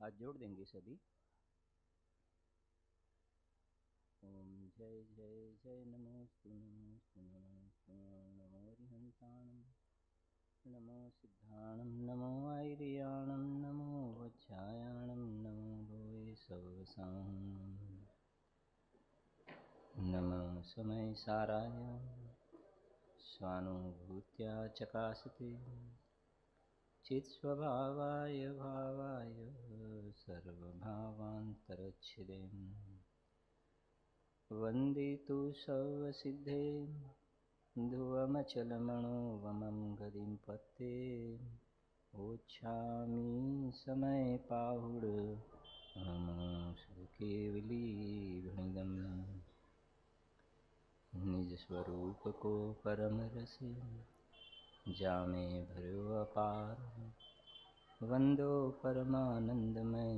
हाथ जोड़ देंगे सभी। ओम जय जय जय नमोस्तु नमोस्तु नमोस्तु नमो हरिहंसाणं नमो सिद्धाणं नमो ऐरियाणं नमो वज्रायाणं नमो भुवे सवसां नमो समय साराय स्वानुभूत्या चकासते चित्स्वभावाय भावाय सर्वभावान्तरच्छिदे वन्दे तु सर्वसिद्धे ध्रुवमचलमणोवमं गतिं पत्ते ओच्छामि समयपाहुड केवलीभृङ्गं निज स्वरूप को परम रसे जामे भरो अपार वंदो परमानंदमय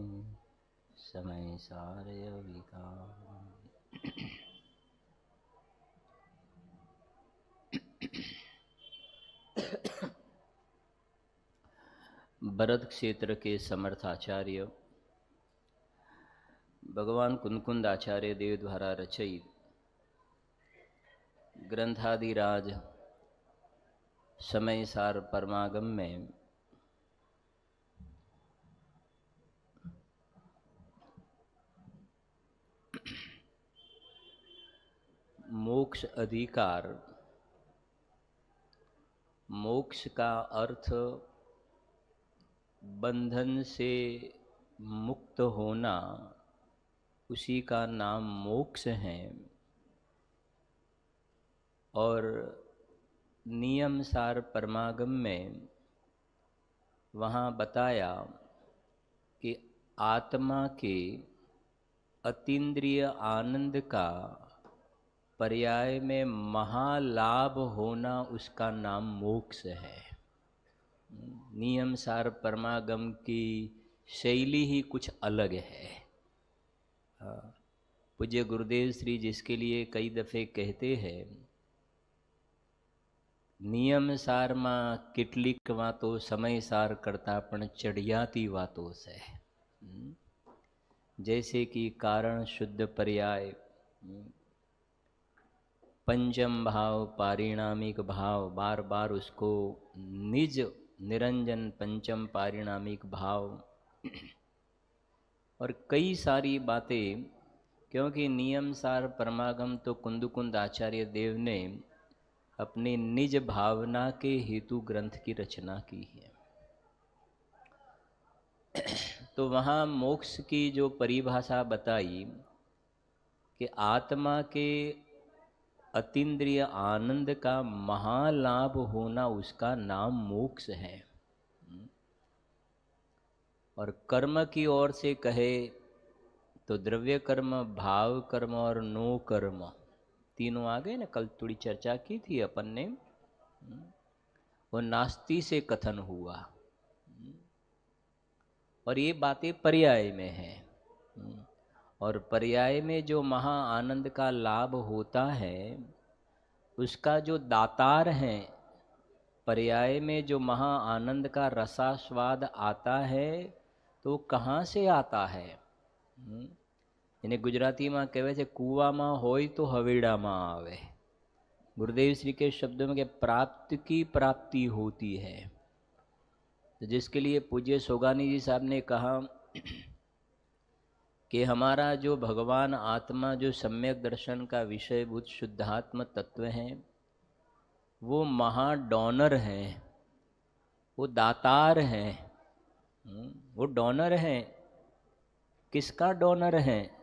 समय सारय विकार। भरत क्षेत्र के समर्थ आचार्य भगवान कुंदकुंद आचार्य देव द्वारा रचित ग्रंथादिराज समय सार परमागम में मोक्ष अधिकार, मोक्ष का अर्थ बंधन से मुक्त होना, उसी का नाम मोक्ष है। और नियम सार परमागम में वहाँ बताया कि आत्मा के अतीन्द्रिय आनंद का पर्याय में महालाभ होना, उसका नाम मोक्ष है। नियम सार परमागम की शैली ही कुछ अलग है। पूज्य गुरुदेव श्री जिसके लिए कई दफ़े कहते हैं, नियम सार में કેટલીક વાતો समय सार करता पण चढ़ियाती वातों से, जैसे कि कारण शुद्ध पर्याय, पंचम भाव, पारिणामिक भाव, बार बार उसको निज निरंजन पंचम पारिणामिक भाव और कई सारी बातें। क्योंकि नियम सार परमागम तो कुंदकुंद आचार्य देव ने अपने निज भावना के हेतु ग्रंथ की रचना की है। तो वहाँ मोक्ष की जो परिभाषा बताई कि आत्मा के अतीन्द्रिय आनंद का महालाभ होना, उसका नाम मोक्ष है। और कर्म की ओर से कहे तो द्रव्य कर्म, भाव कर्म और नो कर्म, तीनों आ गए ना। कल थोड़ी चर्चा की थी अपन ने। वो नास्ति से कथन हुआ और ये बातें पर्याय में है। और पर्याय में जो महा आनंद का लाभ होता है, उसका जो दातार है, पर्याय में जो महा आनंद का रसास्वाद आता है, तो कहाँ से आता है? यानी गुजराती में कहे છે કૂવામાં હોય તો હવેડામાં આવે। गुरुदेव श्री के शब्दों में प्राप्त की प्राप्ति होती है। तो जिसके लिए पूज्य सोगानी जी साहब ने कहा कि हमारा जो भगवान आत्मा, जो सम्यक दर्शन का विषयभूत शुद्धात्म तत्व है, वो महा डोनर है, वो दातार है। वो डोनर है। किसका डोनर है?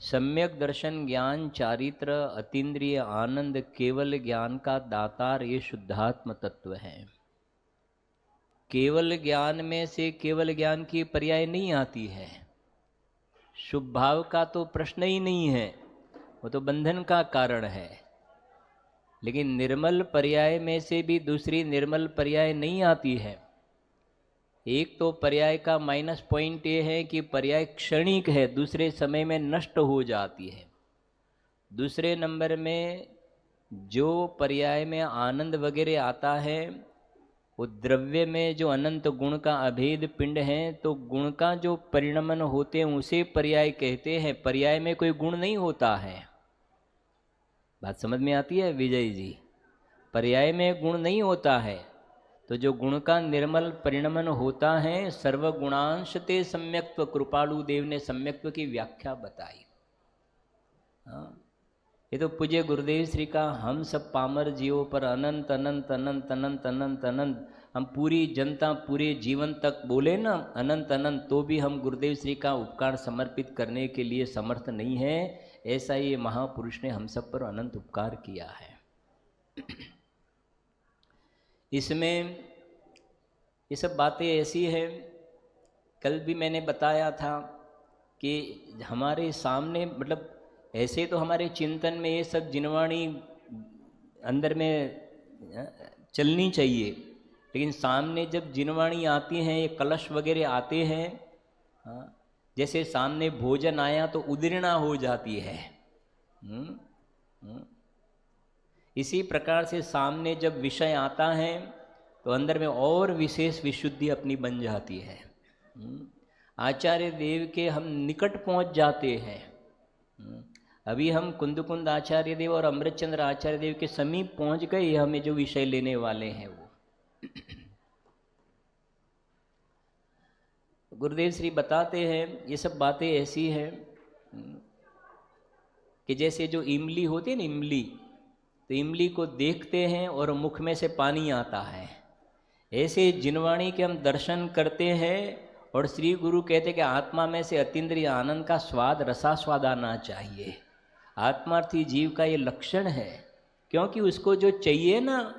सम्यक दर्शन, ज्ञान, चारित्र, अतीन्द्रिय आनंद, केवल ज्ञान का दातार ये शुद्धात्म तत्व है। केवल ज्ञान में से केवल ज्ञान की पर्याय नहीं आती है। शुभ भाव का तो प्रश्न ही नहीं है, वो तो बंधन का कारण है। लेकिन निर्मल पर्याय में से भी दूसरी निर्मल पर्याय नहीं आती है। एक तो पर्याय का माइनस पॉइंट ये है कि पर्याय क्षणिक है, दूसरे समय में नष्ट हो जाती है। दूसरे नंबर में जो पर्याय में आनंद वगैरह आता है, वो द्रव्य में जो अनंत गुण का अभेद पिंड है, तो गुण का जो परिणमन होते हैं उसे पर्याय कहते हैं। पर्याय में कोई गुण नहीं होता है। बात समझ में आती है विजय जी? पर्याय में गुण नहीं होता है। तो जो गुण का निर्मल परिणमन होता है, सर्वगुणांश ते सम्यक्त्व, कृपालु देव ने सम्यक्त्व की व्याख्या बताई। हाँ, ये तो पूज्य गुरुदेव श्री का हम सब पामर जीवों पर अनंत अनंत अनंत अनंत अनंत अनंत, हम पूरी जनता पूरे जीवन तक बोले ना अनंत अनंत, तो भी हम गुरुदेव श्री का उपकार समर्पित करने के लिए समर्थ नहीं है। ऐसा ये महापुरुष ने हम सब पर अनंत उपकार किया है। इसमें ये सब बातें ऐसी है, कल भी मैंने बताया था कि हमारे सामने, मतलब ऐसे तो हमारे चिंतन में ये सब जिनवाणी अंदर में चलनी चाहिए, लेकिन सामने जब जिनवाणी आती हैं, ये कलश वगैरह आते हैं, जैसे सामने भोजन आया तो उदीर्णा हो जाती है। इसी प्रकार से सामने जब विषय आता है तो अंदर में और विशेष विशुद्धि अपनी बन जाती है। आचार्य देव के हम निकट पहुंच जाते हैं। अभी हम कुंद आचार्य देव और अमृतचंद्र आचार्य देव के समीप पहुंच गए, हमें जो विषय लेने वाले हैं वो। गुरुदेव श्री बताते हैं ये सब बातें ऐसी हैं कि जैसे जो इमली होती है ना, इमली, तो इमली को देखते हैं और मुख में से पानी आता है। ऐसे जिनवाणी के हम दर्शन करते हैं और श्री गुरु कहते हैं कि आत्मा में से अतीन्द्रिय आनंद का स्वाद, रसास्वाद आना चाहिए। आत्मार्थी जीव का ये लक्षण है, क्योंकि उसको जो चाहिए ना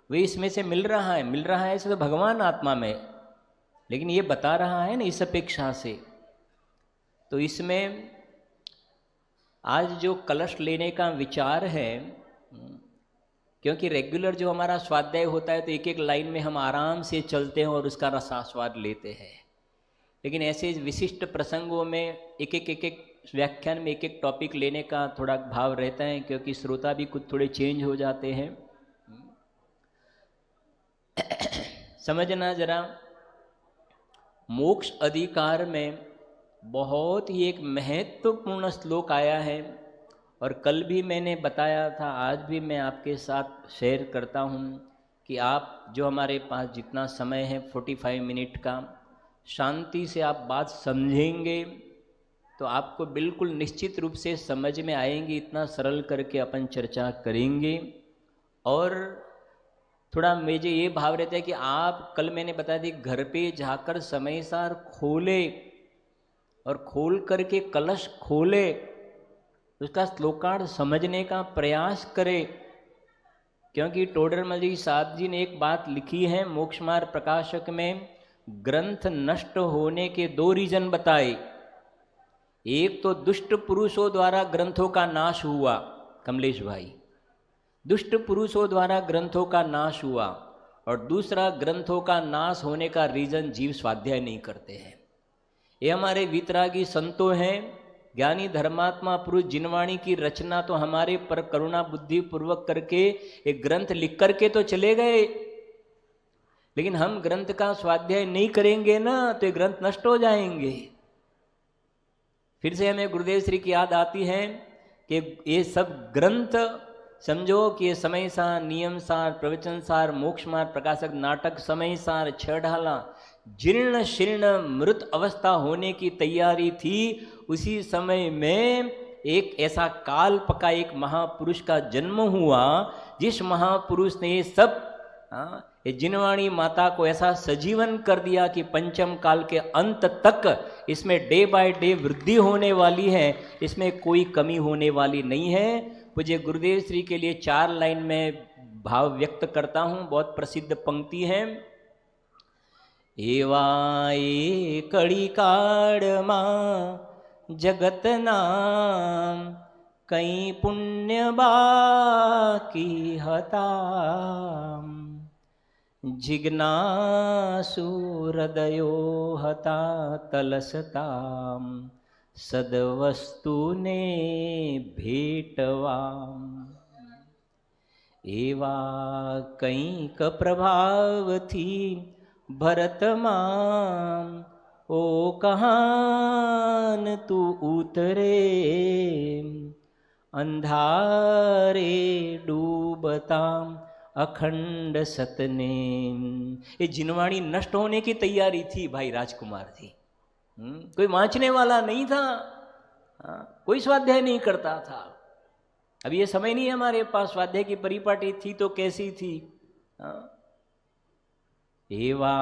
वे इसमें से मिल रहा है ऐसे तो भगवान आत्मा में, लेकिन ये बता रहा है ना इस अपेक्षा से। तो इसमें आज जो कलश लेने का विचार है, क्योंकि रेगुलर जो हमारा स्वाध्याय होता है तो एक एक लाइन में हम आराम से चलते हैं और उसका रसास्वाद लेते हैं, लेकिन ऐसे विशिष्ट प्रसंगों में एक एक व्याख्यान में एक एक टॉपिक लेने का थोड़ा भाव रहता है, क्योंकि श्रोता भी कुछ थोड़े चेंज हो जाते हैं। समझना जरा, मोक्ष अधिकार में बहुत ही एक महत्वपूर्ण श्लोक आया है, और कल भी मैंने बताया था, आज भी मैं आपके साथ शेयर करता हूँ कि आप जो हमारे पास जितना समय है 45 मिनट का, शांति से आप बात समझेंगे तो आपको बिल्कुल निश्चित रूप से समझ में आएंगी। इतना सरल करके अपन चर्चा करेंगे। और थोड़ा मुझे ये भाव रहता है कि आप, कल मैंने बताया थी, घर पे जाकर समय सार खोले और खोल करके कलश खोले, उसका श्लोकार्थ समझने का प्रयास करें। क्योंकि टोडरमल जी साहब जी ने एक बात लिखी है मोक्ष मार्ग प्रकाशक में, ग्रंथ नष्ट होने के 2 रीजन बताए। एक तो दुष्ट पुरुषों द्वारा ग्रंथों का नाश हुआ, कमलेश भाई, दुष्ट पुरुषों द्वारा ग्रंथों का नाश हुआ, और दूसरा ग्रंथों का नाश होने का रीजन जीव स्वाध्याय नहीं करते हैं। ये हमारे वितरागी संतों हैं, ज्ञानी धर्मात्मा पुरुष जिनवाणी की रचना तो हमारे पर करुणा बुद्धि पूर्वक करके एक ग्रंथ लिख करके तो चले गए, लेकिन हम ग्रंथ का स्वाध्याय नहीं करेंगे ना तो ये ग्रंथ नष्ट हो जाएंगे। फिर से हमें गुरुदेव श्री की याद आती है कि ये सब ग्रंथ समझो कि ये समय सार, नियम सार, प्रवचन सार, मोक्ष मार्ग प्रकाशक, नाटक समय सार, 6 ढाला, जीर्ण शीर्ण मृत अवस्था होने की तैयारी थी। उसी समय में एक ऐसा काल पका एक महापुरुष का जन्म हुआ, जिस महापुरुष ने ये सब ये जिनवाणी माता को ऐसा सजीवन कर दिया कि पंचम काल के अंत तक इसमें डे बाय डे वृद्धि होने वाली है, इसमें कोई कमी होने वाली नहीं है। मुझे गुरुदेव श्री के लिए 4 लाइन में भाव व्यक्त करता हूँ, बहुत प्रसिद्ध पंक्ति है। एवाए कड़ी काड़ मां जगत नाम, कई पुण्य बाकी हता, जिज्ञासु हृदयो हता तलसताम, सदवस्तु ने भेटवाम। एवा કંઈક પ્રભાવથી ભરતમાં ओ कहान तू उतरे अंधारे डूबता अखंड सतने। ये जिनवाणी नष्ट होने की तैयारी थी भाई राजकुमार थी। कोई वांचने वाला नहीं था, कोई स्वाध्याय नहीं करता था। अब ये समय नहीं है हमारे पास, स्वाध्याय की परिपाटी थी तो कैसी थी। एवा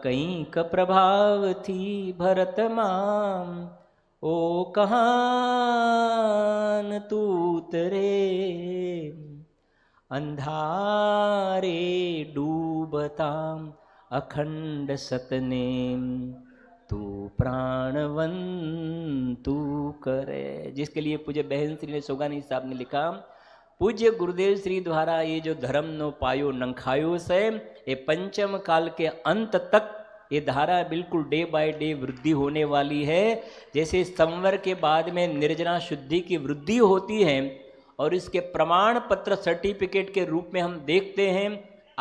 કંઈક પ્રભાવથી ભરતમાં ओ कहान तू उतरे अंधारे डूबता अखंड सतने तू प्राणवन तू करे। जिसके लिए पूज्य बहन श्री ने सोगानी साहब ने लिखा, पूज्य गुरुदेव श्री द्वारा ये जो धर्म नो पायो नंखायो से ये पंचम काल के अंत तक ये धारा बिल्कुल डे बाय डे वृद्धि होने वाली है। जैसे संवर के बाद में निर्जना शुद्धि की वृद्धि होती है और इसके प्रमाण पत्र सर्टिफिकेट के रूप में हम देखते हैं।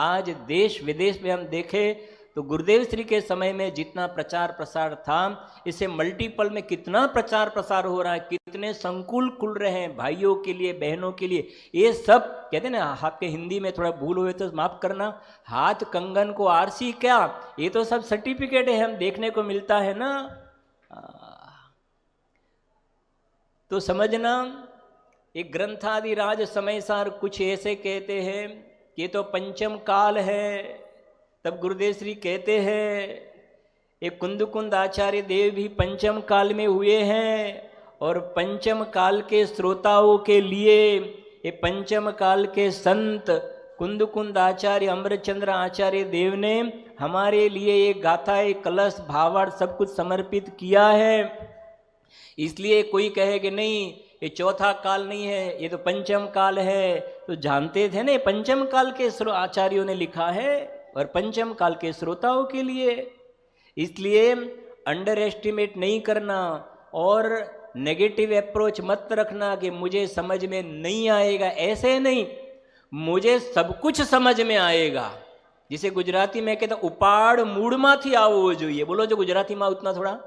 आज देश विदेश में हम देखें तो गुरुदेव श्री के समय में जितना प्रचार प्रसार था, इसे मल्टीपल में कितना प्रचार प्रसार हो रहा है, कितने संकुल खुल रहे हैं भाइयों के लिए, बहनों के लिए। ये सब कहते हैं ना, आपके हिंदी में थोड़ा भूल हुए तो माफ करना, हाथ कंगन को आरसी क्या, ये तो सब सर्टिफिकेट है, हम देखने को मिलता है ना। तो समझना, एक ग्रंथादिराज समय सार कुछ ऐसे कहते हैं कि ये तो पंचम काल है। तब गुरुदेव श्री कहते हैं ये कुंद आचार्य देव भी पंचम काल में हुए हैं और पंचम काल के श्रोताओं के लिए ये पंचम काल के संत कुंद आचार्य अमरचंद्र आचार्य देव ने हमारे लिए ये गाथा, एक कलश, भावार्थ सब कुछ समर्पित किया है। इसलिए कोई कहे कि नहीं ये चौथा काल नहीं है, ये तो पंचम काल है, तो जानते थे ना पंचम काल के आचार्यों ने लिखा है और पंचम काल के श्रोताओं के लिए। इसलिए अंडर एस्टिमेट नहीं करना और नेगेटिव अप्रोच मत रखना कि मुझे समझ में नहीं आएगा, ऐसे नहीं, मुझे सब कुछ समझ में आएगा। जिसे गुजराती में कहते उपाड़ मूड माथी आवो जोईए। बोलो जो गुजराती में उतना थोड़ा,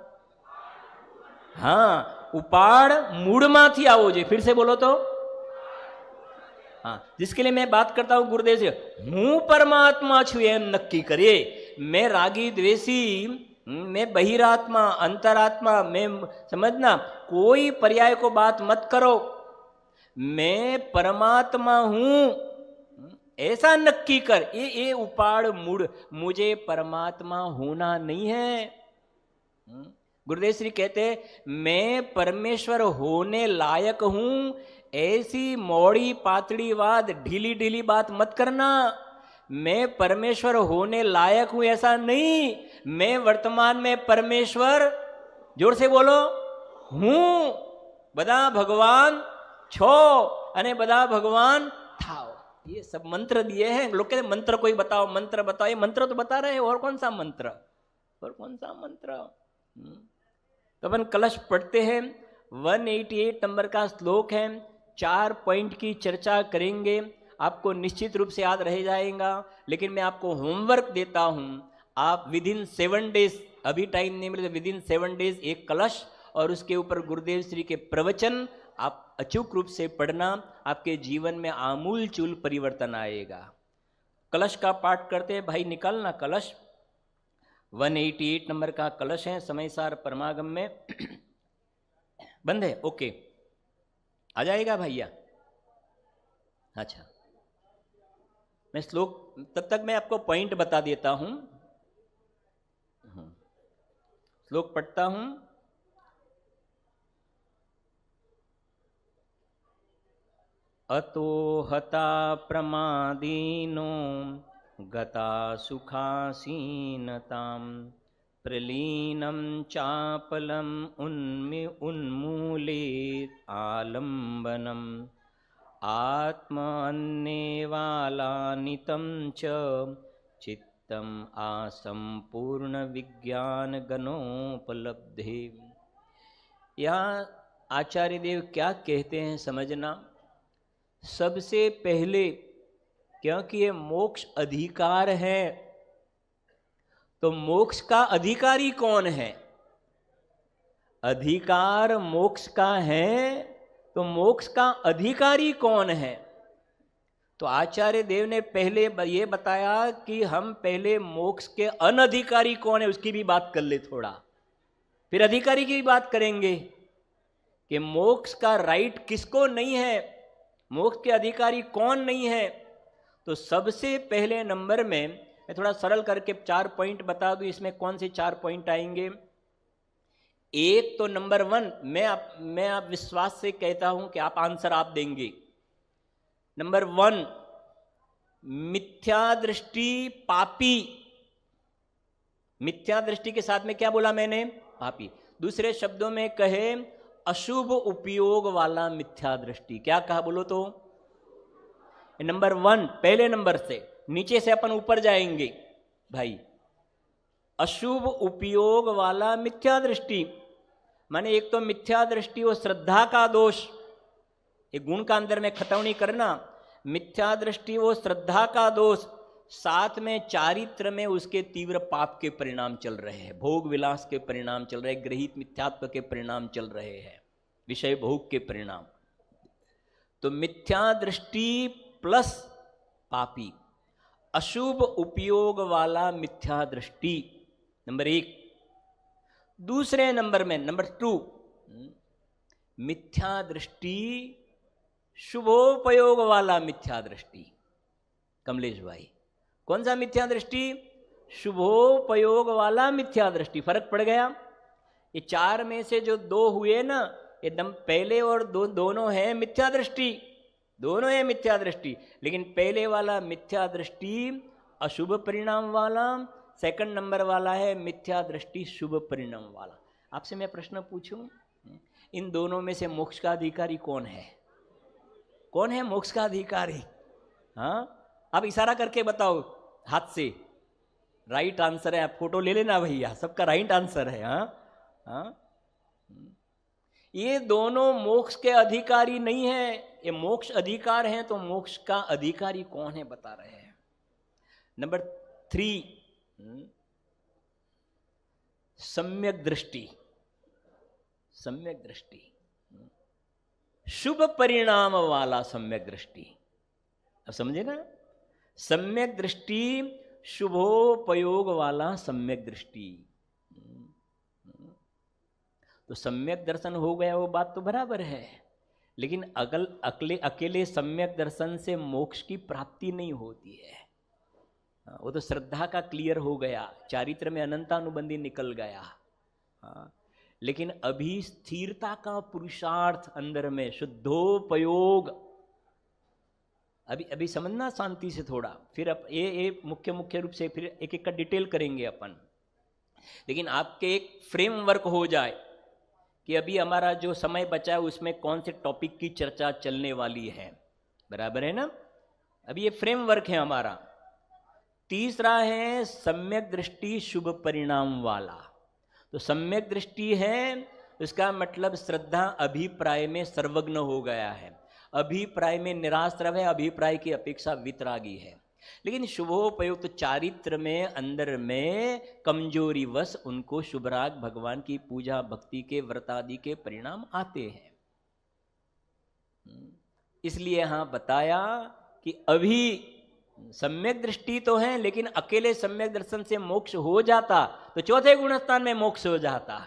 हाँ, उपाड़ मूड माथी आवो जोईए। फिर से बोलो तो, हाँ, जिसके लिए मैं बात करता हूं गुरुदेव से, हूं परमात्मा छू एम नक्की करिए। मैं रागी द्वेषी, मैं बहिरात्मा, अंतरात्मा, मैं समझना, कोई पर्याय को बात मत करो, मैं परमात्मा हूं ऐसा नक्की कर। ये उपाड़ मूड, मुझे परमात्मा होना नहीं है। गुरुदेव श्री कहते मैं परमेश्वर होने लायक हूं, ऐसी मौड़ी पातड़ी बात, ढीली ढीली बात मत करना। मैं परमेश्वर होने लायक हूं ऐसा नहीं, मैं वर्तमान में परमेश्वर, जोर से बोलो, हूं। बदा भगवान छो अने बदा भगवान थाओ। ये सब मंत्र दिए हैं। लोग कहते मंत्र कोई बताओ, मंत्र बताओ। ये मंत्र तो बता रहे हैं, और कौन सा मंत्र, और कौन सा मंत्र। तो अपन कलश पढ़ते हैं। 188 नंबर का श्लोक है। 4 पॉइंट की चर्चा करेंगे, आपको निश्चित रूप से याद रह जाएगा। लेकिन मैं आपको होमवर्क देता हूं, आप विदिन 7 डेज, अभी टाइम नहीं मिले तो विदिन 7 डेज एक कलश और उसके ऊपर गुरुदेव श्री के प्रवचन आप अचूक रूप से पढ़ना। आपके जीवन में आमूल चूल परिवर्तन आएगा। कलश का पाठ करते हैं भाई, निकालना कलश। 188 नंबर का कलश है, समयसार परमागम में। बंद है, ओके, आ जाएगा भैया। अच्छा, मैं श्लोक, तब तक मैं आपको पॉइंट बता देता हूं। श्लोक पढ़ता हूं। अतो हता प्रमादीनो गता सुखासीनताम प्रलीनं चापलम उन्मूलित आलम्बनम आत्मन्नेवालानितं च चित्तम आसंपूर्ण विज्ञान गणोपलब्धि। यहाँ आचार्य देव क्या कहते हैं समझना। सबसे पहले क्योंकि ये मोक्ष अधिकार है। तो मोक्ष का अधिकारी कौन है? अधिकार मोक्ष का है, तो मोक्ष का अधिकारी कौन है? तो आचार्य देव ने पहले ये बताया कि हम पहले मोक्ष के अनधिकारी कौन है उसकी भी बात कर ले थोड़ा, फिर अधिकारी की भी बात करेंगे कि मोक्ष का राइट किसको नहीं है, मोक्ष के अधिकारी कौन नहीं है। तो सबसे पहले नंबर में मैं थोड़ा सरल करके 4 पॉइंट बता दूं, इसमें कौन से 4 पॉइंट आएंगे। एक तो नंबर 1, मैं आप विश्वास से कहता हूं कि आप आंसर आप देंगे। नंबर 1, मिथ्या दृष्टि पापी। मिथ्या दृष्टि के साथ में क्या बोला मैंने? पापी। दूसरे शब्दों में कहे अशुभ उपयोग वाला मिथ्या दृष्टि। क्या कहा बोलो तो? नंबर 1, पहले नंबर से नीचे से अपन ऊपर जाएंगे भाई। अशुभ उपयोग वाला मिथ्या दृष्टि माने एक तो मिथ्या दृष्टि वो श्रद्धा का दोष, एक गुण का अंदर में खत्म नहीं करना। मिथ्या दृष्टि वो श्रद्धा का दोष, साथ में चारित्र में उसके तीव्र पाप के परिणाम चल रहे हैं, भोग विलास के परिणाम चल रहे हैं, गृहीत मिथ्यात्व के परिणाम चल रहे हैं, विषय भोग के परिणाम। तो मिथ्या दृष्टि प्लस पापी, अशुभ उपयोग वाला मिथ्या दृष्टि नंबर 1। दूसरे नंबर में नंबर 2, मिथ्या दृष्टि शुभोपयोग वाला मिथ्या दृष्टि। कमलेश भाई, कौन सा मिथ्या दृष्टि? शुभोपयोग वाला मिथ्या दृष्टि। फर्क पड़ गया? ये 4 में से जो 2 हुए ना, एकदम पहले और दोनों है मिथ्या दृष्टि, दोनों है मिथ्या दृष्टि। लेकिन पहले वाला मिथ्या दृष्टि अशुभ परिणाम वाला, सेकंड नंबर वाला है मिथ्या दृष्टि शुभ परिणाम वाला। आपसे मैं प्रश्न पूछूं, इन दोनों में से मोक्ष का अधिकारी कौन है? कौन है मोक्ष का अधिकारी? हाँ, आप इशारा करके बताओ हाथ से। राइट आंसर है, आप फोटो ले लेना भैया, सबका राइट आंसर है। हाँ, ये दोनों मोक्ष के अधिकारी नहीं है, ये मोक्ष अधिकार है। तो मोक्ष का अधिकारी कौन है बता रहे हैं। नंबर 3, सम्यक दृष्टि। सम्यक दृष्टि, शुभ परिणाम वाला सम्यक दृष्टि। अब समझे ना? सम्यक दृष्टि शुभोपयोग वाला सम्यक दृष्टि। तो सम्यक दर्शन हो गया, वो बात तो बराबर है, लेकिन अकेले सम्यक दर्शन से मोक्ष की प्राप्ति नहीं होती है। वो तो श्रद्धा का क्लियर हो गया, चारित्र में अनंतानुबंधी निकल गया। लेकिन अभी स्थिरता का पुरुषार्थ अंदर में, शुद्धोपयोग। अभी समझना शांति से थोड़ा, फिर अब ये मुख्य रूप से फिर एक एक का डिटेल करेंगे अपन। लेकिन आपके एक फ्रेमवर्क हो जाए कि अभी हमारा जो समय बचा है उसमें कौन से टॉपिक की चर्चा चलने वाली है, बराबर है ना? अभी ये फ्रेमवर्क है हमारा। तीसरा है सम्यक दृष्टि शुभ परिणाम वाला। तो सम्यक दृष्टि है, इसका मतलब श्रद्धा अभिप्राय में सर्वज्ञ हो गया है, अभिप्राय में निराश्रव है, अभिप्राय की अपेक्षा वितरागी है। लेकिन शुभोपयोग तो चारित्र में अंदर में कमजोरी वश उनको शुभराग भगवान की पूजा भक्ति के व्रत आदि के परिणाम आते हैं। इसलिए यहां बताया कि अभी सम्यक दृष्टि तो है, लेकिन अकेले सम्यक दर्शन से मोक्ष हो जाता तो चौथे गुणस्थान में मोक्ष हो जाता।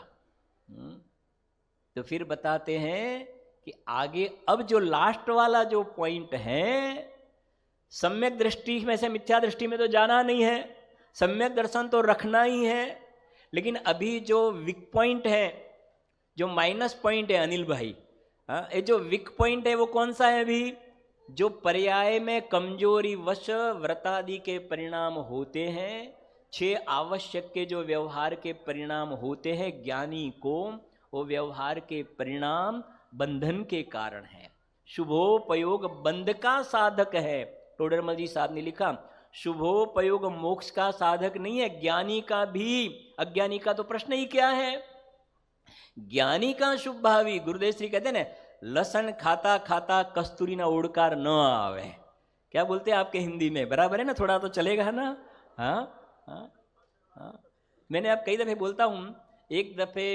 तो फिर बताते हैं कि आगे अब जो लास्ट वाला जो पॉइंट है, सम्यक दृष्टि में से मिथ्या दृष्टि में तो जाना नहीं है, सम्यक दर्शन तो रखना ही है। लेकिन अभी जो वीक पॉइंट है, जो माइनस पॉइंट है अनिल भाई, ये जो वीक पॉइंट है वो कौन सा है? अभी जो पर्याय में कमजोरी वश व्रतादि के परिणाम होते हैं, 6 आवश्यक के जो व्यवहार के परिणाम होते हैं ज्ञानी को, वो व्यवहार के परिणाम बंधन के कारण है। शुभोपयोग बंध का साधक है। टोडरमल जी साहब ने लिखा, शुभोपयोग मोक्ष का साधक नहीं है, ज्ञानी का भी। अज्ञानी का तो प्रश्न ही क्या है? ज्ञानी का शुभ भावी। गुरुदेव श्री कहते हैं ना, लसन खाता खाता कस्तूरी ना ओड़कार न आवे। क्या बोलते हैं आपके हिंदी में, बराबर है ना, थोड़ा तो चलेगा ना। हाँ हाँ हाँ, मैंने आप कई दफ़े बोलता हूँ। एक दफ़े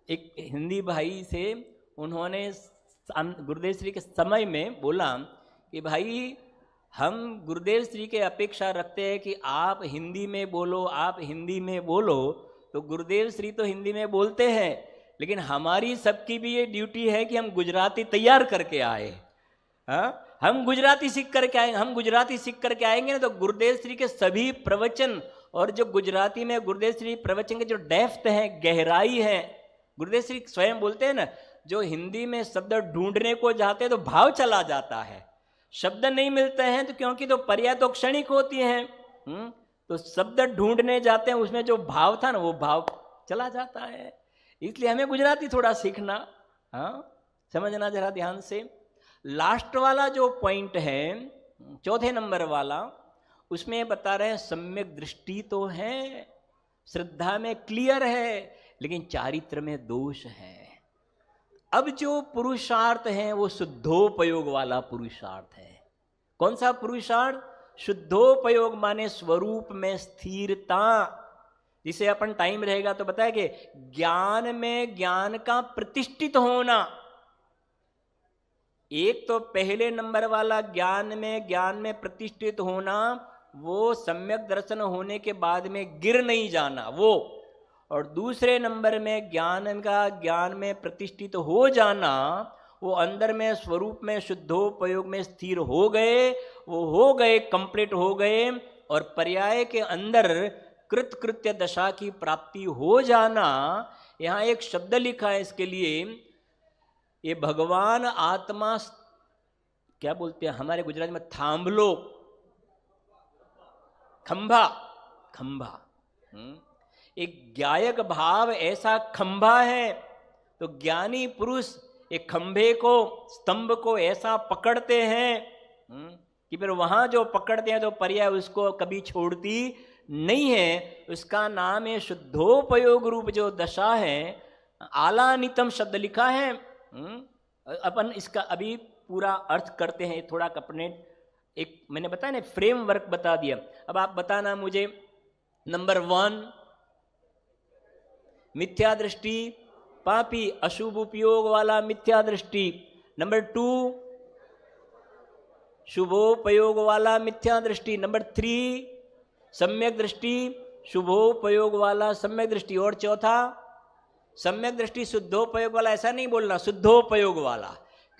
एक हिंदी भाई से उन्होंने गुरुदेव श्री के समय में बोला कि भाई हम गुरुदेव श्री के अपेक्षा रखते हैं कि आप हिंदी में बोलो, आप हिंदी में बोलो। तो गुरुदेव श्री तो हिंदी में बोलते हैं, लेकिन हमारी सबकी भी ये ड्यूटी है कि हम गुजराती तैयार करके आए। हाँ, हम गुजराती सीख करके आएंगे, हम गुजराती सीख करके आएंगे ना तो गुरुदेव श्री के सभी प्रवचन, और जो गुजराती में गुरुदेव श्री प्रवचन के जो डेप्थ है, गहराई है, गुरुदेव श्री स्वयं बोलते हैं ना, जो हिंदी में शब्द ढूंढने को जाते हैं तो भाव चला जाता है, शब्द नहीं मिलते हैं तो क्योंकि तो पर्याय तो क्षणिक होती हैं। तो शब्द ढूंढने जाते हैं, उसमें जो भाव था ना वो भाव चला जाता है। इसलिए हमें गुजराती थोड़ा सीखना, हाँ समझना जरा ध्यान से। लास्ट वाला जो पॉइंट है, चौथे नंबर वाला, उसमें बता रहे हैं सम्यक दृष्टि तो है, श्रद्धा में क्लियर है, लेकिन चारित्र में दोष है। अब जो पुरुषार्थ है वो शुद्धोपयोग वाला पुरुषार्थ है। कौन सा पुरुषार्थ? शुद्धोपयोग माने स्वरूप में स्थिरता, जिसे अपन टाइम रहेगा तो बताएंगे। ज्ञान में ज्ञान का प्रतिष्ठित होना, एक तो पहले नंबर वाला ज्ञान में प्रतिष्ठित होना, वो सम्यक दर्शन होने के बाद में गिर नहीं जाना वो, और दूसरे नंबर में ज्ञान में प्रतिष्ठित हो जाना, वो अंदर में स्वरूप में शुद्धोपयोग में स्थिर हो गए, वो हो गए, कंप्लीट हो गए, और पर्याय के अंदर कृतकृत्य दशा की प्राप्ति हो जाना। यहाँ एक शब्द लिखा है इसके लिए, ये भगवान आत्मा, क्या बोलते हैं हमारे गुजराती में, थांबलो, खंभा, खंभा। एक गायक भाव ऐसा खंभा है, तो ज्ञानी पुरुष एक खंभे को, स्तंभ को ऐसा पकड़ते हैं कि फिर वहां जो पकड़ते हैं तो पर्याय उसको कभी छोड़ती नहीं है। उसका नाम है शुद्धोपयोग रूप जो दशा है। आलानितम शब्द लिखा है। अपन इसका अभी पूरा अर्थ करते हैं, थोड़ा अपने एक मैंने बताया ना फ्रेमवर्क बता दिया। अब आप बताना मुझे, नंबर 1 मिथ्या दृष्टि, पापी अशुभ उपयोग वाला मिथ्या दृष्टि। नंबर 2 शुभोपयोग वाला मिथ्या दृष्टि। नंबर 3 सम्यक दृष्टि, शुभोपयोग वाला सम्यक दृष्टि। और चौथा सम्यक दृष्टि शुद्धोपयोग वाला। ऐसा नहीं बोलना शुद्धोपयोग वाला,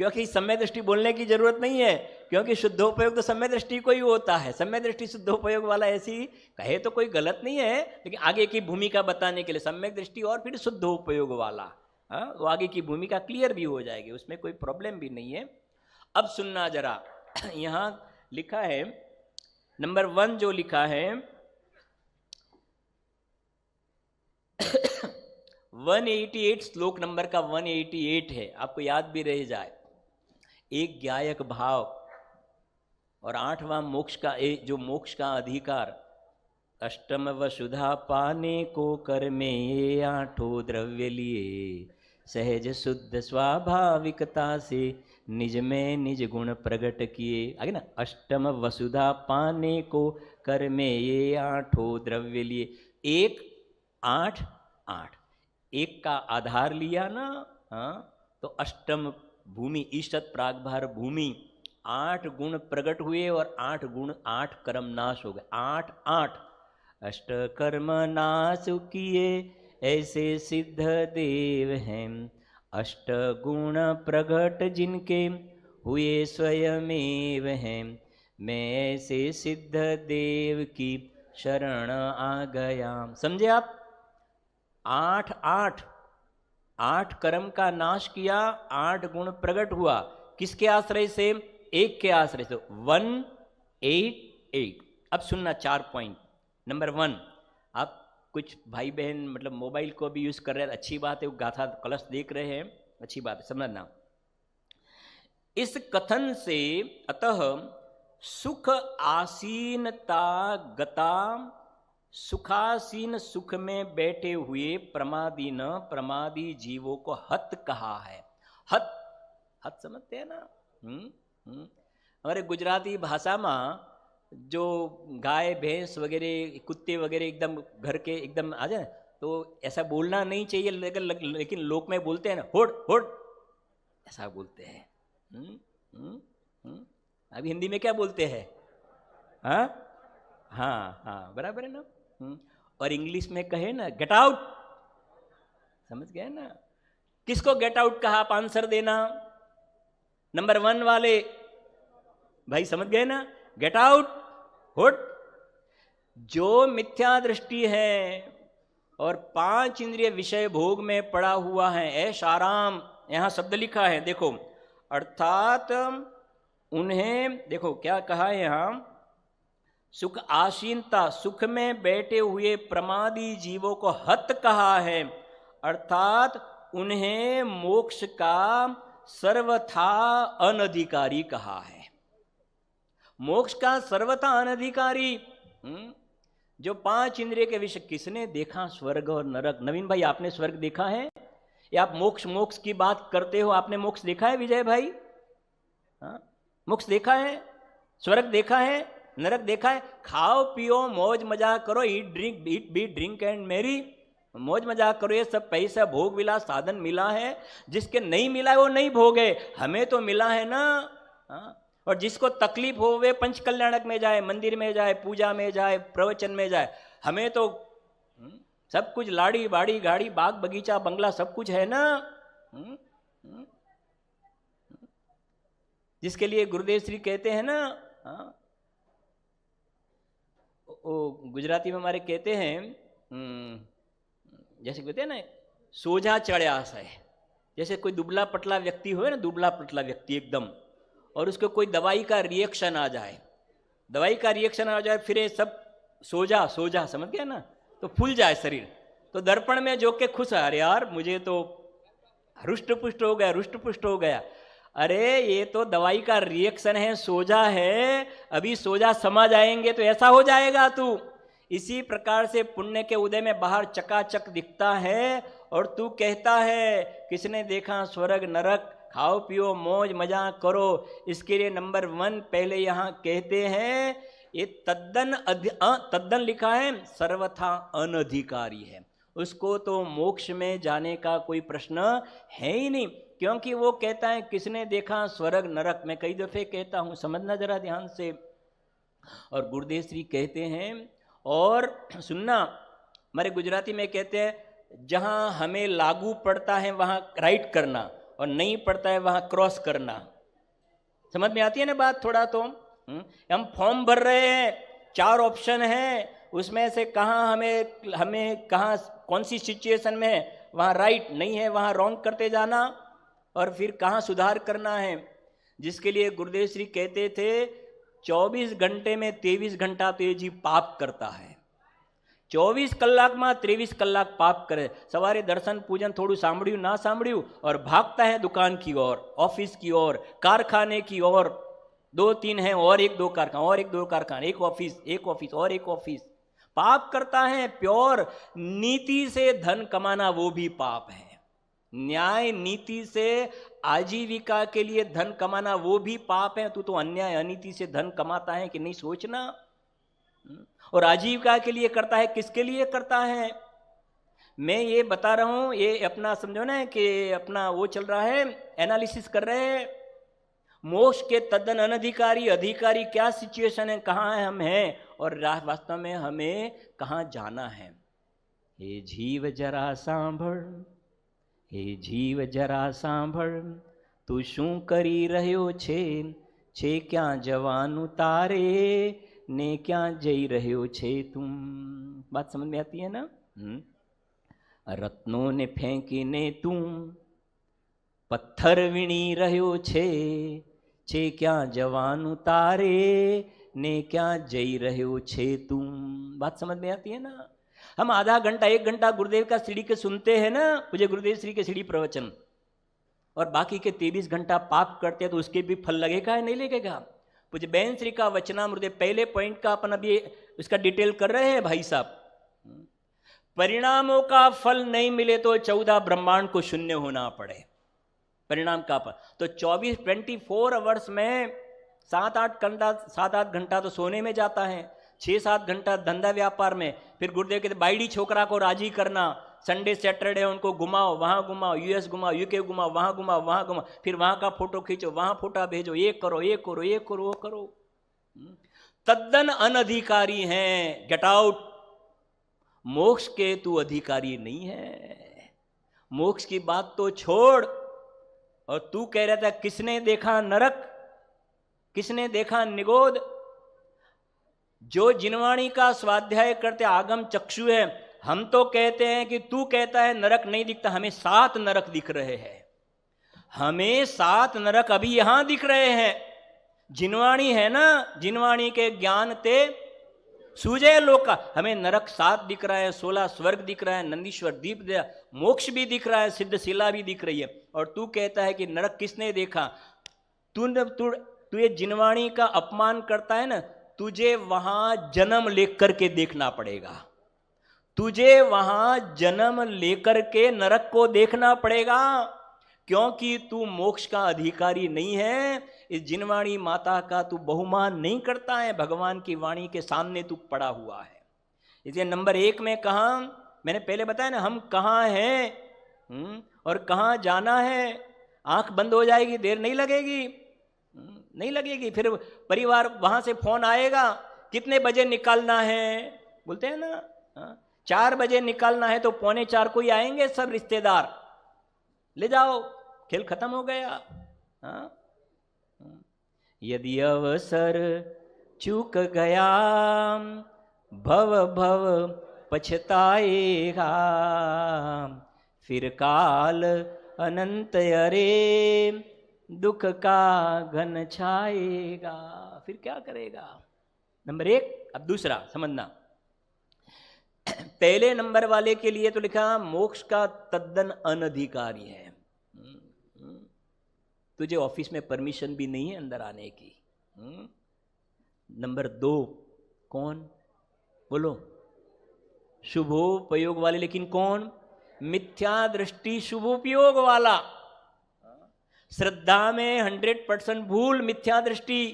क्योंकि सम्यक दृष्टि बोलने की जरूरत नहीं है, क्योंकि शुद्धोपयोग तो सम्यक दृष्टि को ही होता है। सम्यक दृष्टि शुद्धोपयोग वाला ऐसी कहे तो कोई गलत नहीं है, लेकिन आगे की भूमिका बताने के लिए सम्यक दृष्टि और फिर शुद्धोपयोग वाला, वो आगे की भूमिका क्लियर भी हो जाएगी, उसमें कोई प्रॉब्लम भी नहीं है। अब सुनना जरा, यहाँ लिखा है नंबर 1 जो लिखा है 188 श्लोक नंबर का 188 है, आपको याद भी रह जाए। एक गायक भाव और 8वां मोक्ष का, जो मोक्ष का अधिकार, अष्टम वसुधा पाने को कर में ये 8 द्रव्य लिए, सहज शुद्ध स्वाभाविकता से निज में निज गुण प्रकट किए। आगे ना, अष्टम वसुधा पाने को कर में ये 8 द्रव्य लिए। 1 8 8, एक का आधार लिया ना, हाँ, तो अष्टम भूमि ईशत प्रागभार भूमि, 8 गुण प्रकट हुए और 8 गुण 8 कर्म नाश हो गए। 8 8 अष्ट कर्म नाश किए ऐसे सिद्ध देव हैं, अष्ट गुण प्रकट जिनके हुए स्वयमेव हैं, मैं ऐसे सिद्ध देव की शरण आ गया। समझे आप? 8 8 8 कर्म का नाश किया, 8 गुण प्रकट हुआ। किसके आश्रय से? एक के आश्रय से। 188। अब सुनना 4 पॉइंट। नंबर 1, आप कुछ भाई बहन मतलब मोबाइल को भी यूज कर रहे हैं, अच्छी बात है, वो गाथा कलश देख रहे हैं, अच्छी बात है, समझना। इस कथन से अतः सुख आसीनता गता, सुखासीन सुख में बैठे हुए प्रमादी न प्रमादी जीवों को हत कहा है। हत, हत समझते हैं ना? हमारे गुजराती भाषाમાં जो गाय भैंस वगैरह कुत्ते वगैरह एकदम घर के एकदम आ जाए तो ऐसा बोलना नहीं चाहिए, लेकिन लोक में बोलते हैं ना, होड़ होड़ ऐसा बोलते हैं। अभी हिंदी में क्या बोलते हैं? हाँ हाँ हाँ, बराबर है ना। और इंग्लिश में कहे ना गेट आउट, समझ गए ना? किसको गेट आउट कहा? आप आंसर देना। नंबर 1 वाले भाई समझ गए ना? गेट आउट, हुट। जो मिथ्या दृष्टि है और 5 इंद्रिय विषय भोग में पड़ा हुआ है, ऐश आराम, यहां शब्द लिखा है देखो, अर्थात उन्हें देखो क्या कहा है यहां, सुख आसीनता, सुख में बैठे हुए प्रमादी जीवों को हत कहा है, अर्थात उन्हें मोक्ष का सर्वथा अनधिकारी कहा है। मोक्ष का सर्वथा अनधिकारी। जो 5 इंद्रिय के विषय, किसने देखा स्वर्ग और नरक? नवीन भाई आपने स्वर्ग देखा है? या आप मोक्ष मोक्ष की बात करते हो? आपने मोक्ष देखा है विजय भाई? मोक्ष देखा है? स्वर्ग देखा है? नरक देखा है? खाओ पियो मौज मजा करो, eat drink eat beat drink and merry, मौज मजा करो, ये सब पैसा भोग विलास साधन मिला है। जिसके नहीं मिला है वो नहीं भोगे, हमें तो मिला है ना। और जिसको तकलीफ हो वे पंच कल्याणक में जाए, मंदिर में जाए, पूजा में जाए, प्रवचन में जाए। हमें तो सब कुछ लाड़ी बाड़ी गाड़ी बाग बगीचा बंगला सब कुछ है ना। जिसके लिए गुरुदेव श्री कहते हैं ना, वो गुजराती में हमारे कहते हैं, जैसे कहते हैं ना, सोझा चढ़्यास है। जैसे कोई दुबला पतला व्यक्ति हो ना, दुबला पतला व्यक्ति एकदम, और उसको कोई दवाई का रिएक्शन आ जाए, दवाई का रिएक्शन आ जाए, फिर ये सब सोजा सोजा, समझ गया ना, तो फूल जाए शरीर, तो दर्पण में जो के खुश है, अरे यार मुझे तो रुष्ट पुष्ट हो गया, रुष्ट पुष्ट हो गया। अरे ये तो दवाई का रिएक्शन है, सोजा है, अभी सोजा समा जाएंगे तो ऐसा हो जाएगा तू। इसी प्रकार से पुण्य के उदय में बाहर चकाचक दिखता है, और तू कहता है किसने देखा स्वर्ग नरक, खाओ पियो मौज मजा करो। इसके लिए नंबर 1 पहले यहां कहते हैं, ये तद्दन लिखा है, सर्वथा अनधिकारी है। उसको तो मोक्ष में जाने का कोई प्रश्न है ही नहीं, क्योंकि वो कहता है किसने देखा स्वर्ग नरक। मैं कई दफे कहता हूं, समझना जरा ध्यान से। और गुरुदेव श्री कहते हैं, और सुनना, हमारे गुजराती में कहते हैं, जहां हमें लागू पड़ता है वहां राइट करना, और नहीं पड़ता है वहां क्रॉस करना। समझ में आती है ना बात थोड़ा? तो हम फॉर्म भर रहे हैं, 4 ऑप्शन हैं, उसमें से कहां हमें कहां कौन सी सिचुएशन में है वहां राइट नहीं है, वहां रॉन्ग करते जाना, और फिर कहां सुधार करना है। जिसके लिए गुरुदेव श्री कहते थे, 24 घंटे में 23 घंटा तो ये जीव पाप करता है। 24 કલાક में 23 કલાક पाप करे। सवारे दर्शन पूजन थोड़ू सांभळ्યું ना सांभळ्યું, और भागता है दुकान की ओर, ऑफिस की ओर, कारखाने की ओर, 2-3 हैं और 1-2 कारखाना, और 1-2 कारखाना, एक ऑफिस और एक ऑफिस। पाप करता है प्योर। नीति से धन कमाना वो भी पाप है। न्याय नीति से आजीविका के लिए धन कमाना वो भी पाप है। तू तो अन्याय अनीति से धन कमाता है कि नहीं, सोचना। और आजीविका के लिए करता है, किसके लिए करता है? मैं ये बता रहा हूं, ये अपना समझो ना कि अपना वो चल रहा है, एनालिसिस कर रहे हैं। मोक्ष के तद्दन अनधिकारी, अधिकारी क्या सिचुएशन है, कहाँ है हम हैं, और वास्तव में हमें कहाँ जाना है। हे जीव जरा सांभळ, हे जीव जरा सांभळ, तू शू करी રહ્યો છે ક્યાં જવાનું તારે, ने क्या जई રહ્યો छे तुम। बात समझ में आती है ना? रत्नों ने फेंकी ने तू पत्थर वीणी રહ્યો छे क्या जवानु तारे, ने क्या जई રહ્યો छे तुम। बात समझ में आती है ना? हम आधा घंटा 1 घंटा गुरुदेव का सीढ़ी के सुनते हैं ना, मुझे गुरुदेव श्री के सीढ़ी प्रवचन, और बाकी के 23 घंटा पाप करते हैं, तो उसके भी फल लगेगा या नहीं लगेगा? मुझे बहन श्री का वचनामृत, पहले पॉइंट का अपन अभी उसका डिटेल कर रहे हैं भाई साहब। परिणामों का फल नहीं मिले तो 14 ब्रह्मांड को शून्य होना पड़े, परिणाम का फल। तो 24 आवर्स में सात आठ घंटा तो सोने में जाता है, 6-7 घंटा धंधा व्यापार में, फिर गुरुदेव कहते बाइडी छोकरा को राजी करना, संडे सैटरडे उनको घुमाओ, वहाँ घुमाओ, यूएस घुमाओ, यूके घुमाओ, वहाँ घुमाओ, वहाँ घुमाओ, फिर वहाँ का फोटो खींचो, वहाँ फोटो भेजो, ये करो, ये करो, ये करो, वो करो। तद्दन अनधिकारी हैं, गेट आउट। मोक्ष के तू अधिकारी नहीं है, मोक्ष की बात तो छोड़। और तू कह रहा था किसने देखा नरक, किसने देखा निगोद। जो जिनवाणी का स्वाध्याय करते आगम चक्षु है, हम तो कहते हैं कि तू कहता है नरक नहीं दिखता, हमें 7 नरक दिख रहे हैं, हमें 7 नरक अभी यहां दिख रहे हैं। जिनवाणी है ना, जिनवाणी के ज्ञान ते सूझे लोक का, हमें नरक 7 दिख रहा है, 16 स्वर्ग दिख रहा है, नंदीश्वर दीप दिया, मोक्ष भी दिख रहा है, सिद्धशिला भी दिख रही है। और तू कहता है कि नरक किसने देखा। तू ये जिनवाणी का अपमान करता है ना, तुझे वहां जन्म लेकर के देखना पड़ेगा, तुझे वहां जन्म लेकर के नरक को देखना पड़ेगा, क्योंकि तू मोक्ष का अधिकारी नहीं है। इस जिनवाणी माता का तू बहुमान नहीं करता है, भगवान की वाणी के सामने तू पड़ा हुआ है। इसलिए नंबर 1 में कहा, मैंने पहले बताया ना, हम कहाँ हैं और कहाँ जाना है। आंख बंद हो जाएगी, देर नहीं लगेगी, नहीं लगेगी। फिर परिवार वहां से फोन आएगा, कितने बजे निकलना है, बोलते हैं ना 4 बजे निकलना है, तो 3:45 को ही आएंगे सब रिश्तेदार, ले जाओ, खेल खत्म हो गया। यदि अवसर चूक गया, भव भव पछताएगा, फिर काल अनंत अरे दुख का घन छाएगा। फिर क्या करेगा। नंबर 1। अब दूसरा समझना, पहले नंबर वाले के लिए तो लिखा मोक्ष का तद्दन अनधिकारी है, तुझे ऑफिस में परमिशन भी नहीं है अंदर आने की। नंबर 2 कौन, बोलो, शुभोपयोग वाले, लेकिन कौन, मिथ्या दृष्टि शुभोपयोग वाला। श्रद्धा में 100% भूल, मिथ्या दृष्टि,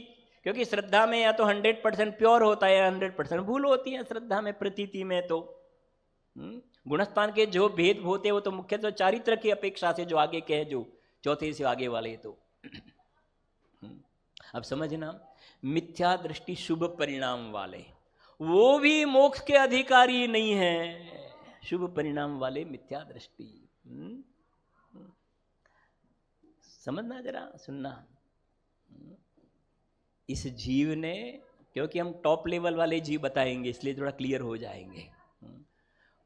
क्योंकि श्रद्धा में या तो 100% प्योर होता है या 100% भूल होती है। श्रद्धा में, प्रतीति में तो गुणस्थान के जो भेद होते हैं वो तो मुख्यतः चारित्र की अपेक्षा से जो आगे के हैं, जो चौथे से आगे वाले, तो अब समझना, मिथ्या दृष्टि शुभ परिणाम वाले वो भी मोक्ष के अधिकारी नहीं है। शुभ परिणाम वाले मिथ्या दृष्टि, समझना जरा, सुनना। इस जीव ने, क्योंकि हम टॉप लेवल वाले जीव बताएंगे इसलिए थोड़ा क्लियर हो जाएंगे।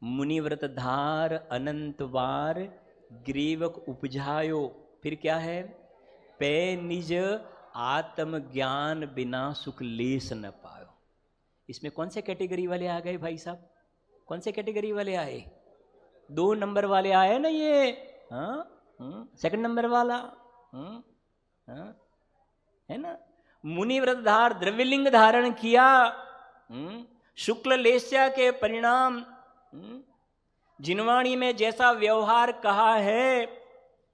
मुनिव्रत धार अनंत वार ग्रीवक उपजायो, फिर क्या है, पे निज आत्मज्ञान बिना सुख लेस न पायो। इसमें कौन से कैटेगरी वाले आ गए भाई साहब, कौन से कैटेगरी वाले आए, 2 नंबर वाले आए ना ये, सेकंड नंबर वाला है ना। मुनिव्रत धार द्रव्यलिंग धारण किया, शुक्ल लेस्या के परिणाम, जिनवाणी में जैसा व्यवहार कहा है,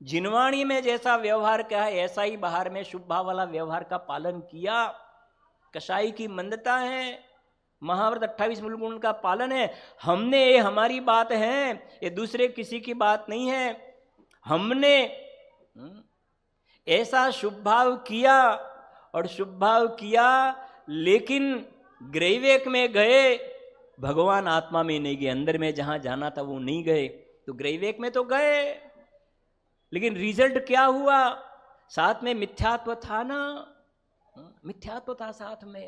जिनवाणी में जैसा व्यवहार कहा है ऐसा ही बाहर में शुभ भाव वाला व्यवहार का पालन किया। कसाई की मंदता है, महाव्रत 28 मूल गुण का पालन है। हमने, ये हमारी बात है, ये दूसरे किसी की बात नहीं है। हमने ऐसा शुभ भाव किया और शुभ भाव किया, लेकिन ग्रैवेक में गए, भगवान आत्मा में नहीं गए, अंदर में जहां जाना था वो नहीं गए। तो ग्रैवेक में तो गए, लेकिन रिजल्ट क्या हुआ, साथ में मिथ्यात्व था ना, मिथ्यात्व था साथ में।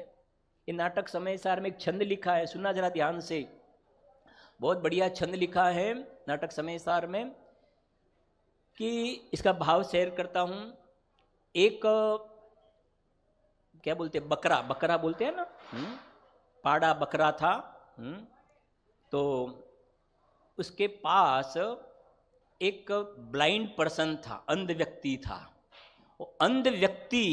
ये नाटक समय सार में एक छंद लिखा है, सुनना जरा ध्यान से, बहुत बढ़िया छंद लिखा है नाटक समय सार में, कि इसका भाव शेयर करता हूं। एक क्या बोलते, बकरा, बकरा बोलते हैं ना, पाड़ा बकरा था। तो उसके पास एक ब्लाइंड पर्सन था, अंध व्यक्ति था। वो अंध व्यक्ति,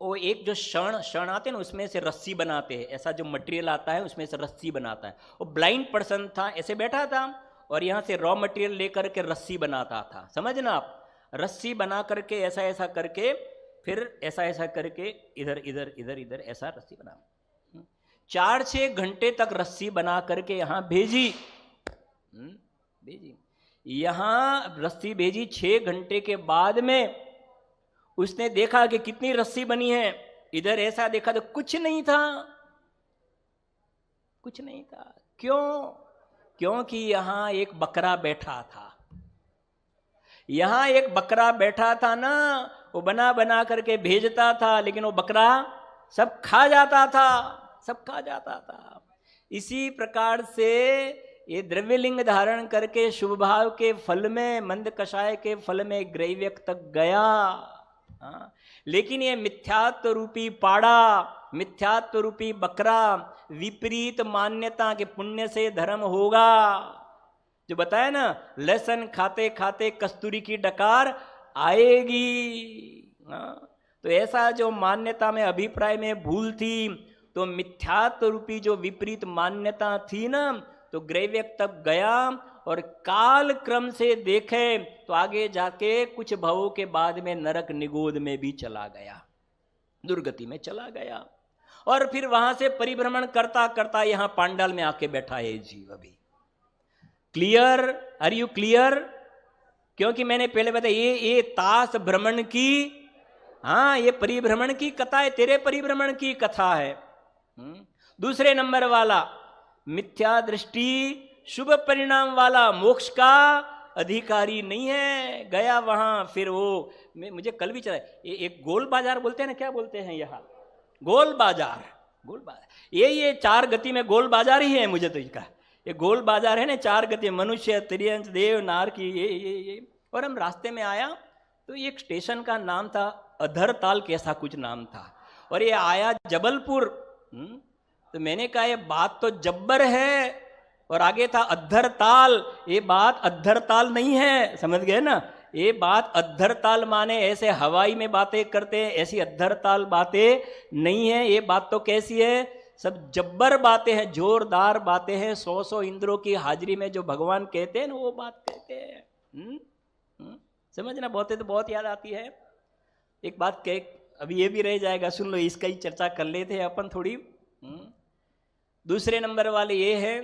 वो एक जो शण आते हैं ना, उसमें से रस्सी बनाते हैं, ऐसा जो मटेरियल आता है उसमें से रस्सी बनाता है। वो ब्लाइंड पर्सन था, ऐसे बैठा था और यहाँ से रॉ मटेरियल लेकर के रस्सी बनाता था। समझना आप, रस्सी बना करके ऐसा ऐसा करके फिर ऐसा ऐसा करके इधर इधर इधर इधर ऐसा रस्सी बना, 4-6 घंटे तक रस्सी बना करके यहां भेजी। यहां रस्सी भेजी, 6 घंटे के बाद में उसने देखा कि कितनी रस्सी बनी है। इधर ऐसा देखा तो कुछ नहीं था, कुछ नहीं था। क्यों? क्योंकि यहां एक बकरा बैठा था। यहां एक बकरा बैठा था ना, वो बना बना करके भेजता था, लेकिन वो बकरा सब खा जाता था, सब खा जाता था। इसी प्रकार से ये द्रव्यलिंग धारण करके शुभ भाव के फल में, मंद कषाय के फल में ग्रैव्यक तक गया। लेकिन ये मिथ्यात्व रूपी पाड़ा, मिथ्यात्व रूपी बकरा, विपरीत मान्यता के पुण्य से धर्म होगा। जो बताया ना, लहसुन खाते खाते कस्तूरी की डकार आएगी। तो ऐसा जो मान्यता में, अभिप्राय में भूल थी, तो मिथ्यात्व रूपी जो विपरीत मान्यता थी ना, तो ग्रैव्यक तक गया और काल क्रम से देखे तो आगे जाके कुछ भवों के बाद में नरक निगोद में भी चला गया, दुर्गति में चला गया। और फिर वहां से परिभ्रमण करता करता यहां पांडाल में आके बैठा है जीव। अभी क्लियर? Are you clear? क्योंकि मैंने पहले बताया ये ताश भ्रमण की, हाँ, ये परिभ्रमण की कथा है, तेरे परिभ्रमण की कथा है। दूसरे नंबर वाला मिथ्या दृष्टि शुभ परिणाम वाला मोक्ष का अधिकारी नहीं है, गया वहां। फिर वो मुझे कल भी चला, एक गोल बाजार बोलते हैं ना, क्या बोलते हैं यहाँ? गोल बाजार, गोल बाजार। ये 4 गति में गोल बाजार ही है मुझे तो इसका। ये गोल बाजार है ना, 4 गति, मनुष्य, त्रियंश, देव, नार की ये। और हम रास्ते में आया तो एक स्टेशन का नाम था अधरताल, कैसा कुछ नाम था, और ये आया जबलपुर। तो मैंने कहा ये बात तो जब्बर है, और आगे था अद्धरताल। ये बात अद्धरताल नहीं है, समझ गए ना? ये बात अद्धरताल माने ऐसे हवाई में बातें करते हैं, ऐसी अद्धरताल बातें नहीं है। ये बात तो कैसी है? सब जब्बर बातें हैं, जोरदार बातें हैं। 100 इंद्रों की हाजिरी में जो भगवान कहते हैं ना, वो बात कहते हैं। समझना, बहुत है तो बहुत याद आती है। एक बात कह, अभी ये भी रह जाएगा, सुन लो, इसका ही चर्चा कर लेते हैं अपन थोड़ी। दूसरे नंबर वाले ये है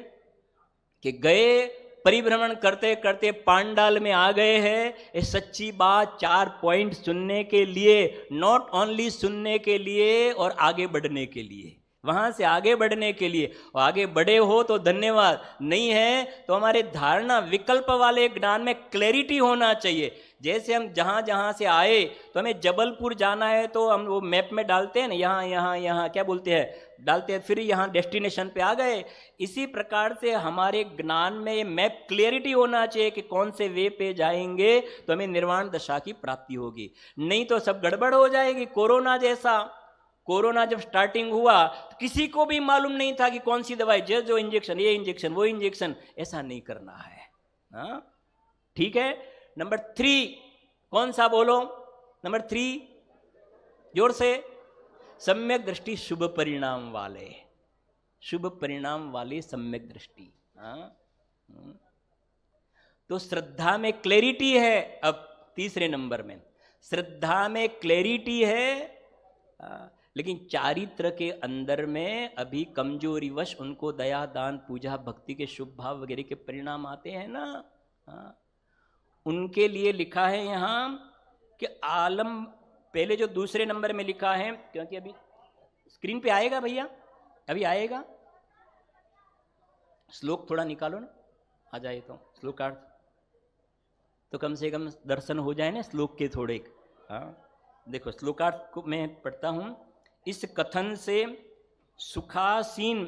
कि गए परिभ्रमण करते करते पांडाल में आ गए हैं। ये सच्ची बात, 4 पॉइंट सुनने के लिए, नॉट ओनली सुनने के लिए और आगे बढ़ने के लिए, वहां से आगे बढ़ने के लिए। और आगे बढ़े हो तो धन्यवाद, नहीं है तो हमारे धारणा विकल्प वाले ज्ञान में क्लैरिटी होना चाहिए। जैसे हम जहां जहां से आए, तो हमें जबलपुर जाना है तो हम वो मैप में डालते हैं ना, यहाँ यहाँ यहाँ क्या बोलते हैं, डालते हैं, फिर यहाँ डेस्टिनेशन पे आ गए। इसी प्रकार से हमारे ज्ञान में ये मैप क्लियरिटी होना चाहिए कि कौन से वे पे जाएंगे तो हमें निर्वाण दशा की प्राप्ति होगी, नहीं तो सब गड़बड़ हो जाएगी। कोरोना जैसा, कोरोना जब स्टार्टिंग हुआ तो किसी को भी मालूम नहीं था कि कौन सी दवाई, जो इंजेक्शन, ये इंजेक्शन, वो इंजेक्शन, ऐसा नहीं करना है। हाँ, ठीक है। नंबर 3 कौन सा बोलो? नंबर 3 जोर से, सम्यक दृष्टि, शुभ परिणाम वाले, शुभ परिणाम वाली सम्यक दृष्टि। तो श्रद्धा में क्लैरिटी है। अब तीसरे नंबर में श्रद्धा में क्लैरिटी है, लेकिन चारित्र के अंदर में अभी कमजोरीवश उनको दया, दान, पूजा, भक्ति के शुभ भाव वगैरह के परिणाम आते हैं ना। उनके लिए लिखा है यहाँ कि आलम, पहले जो दूसरे नंबर में लिखा है, क्योंकि अभी स्क्रीन पे आएगा भैया, अभी आएगा, श्लोक थोड़ा निकालो ना, आ जाए तो श्लोकार्थ, तो कम से कम दर्शन हो जाए ना श्लोक के थोड़े। देखो श्लोकार्थ को मैं पढ़ता हूं। इस कथन से सुखासीन,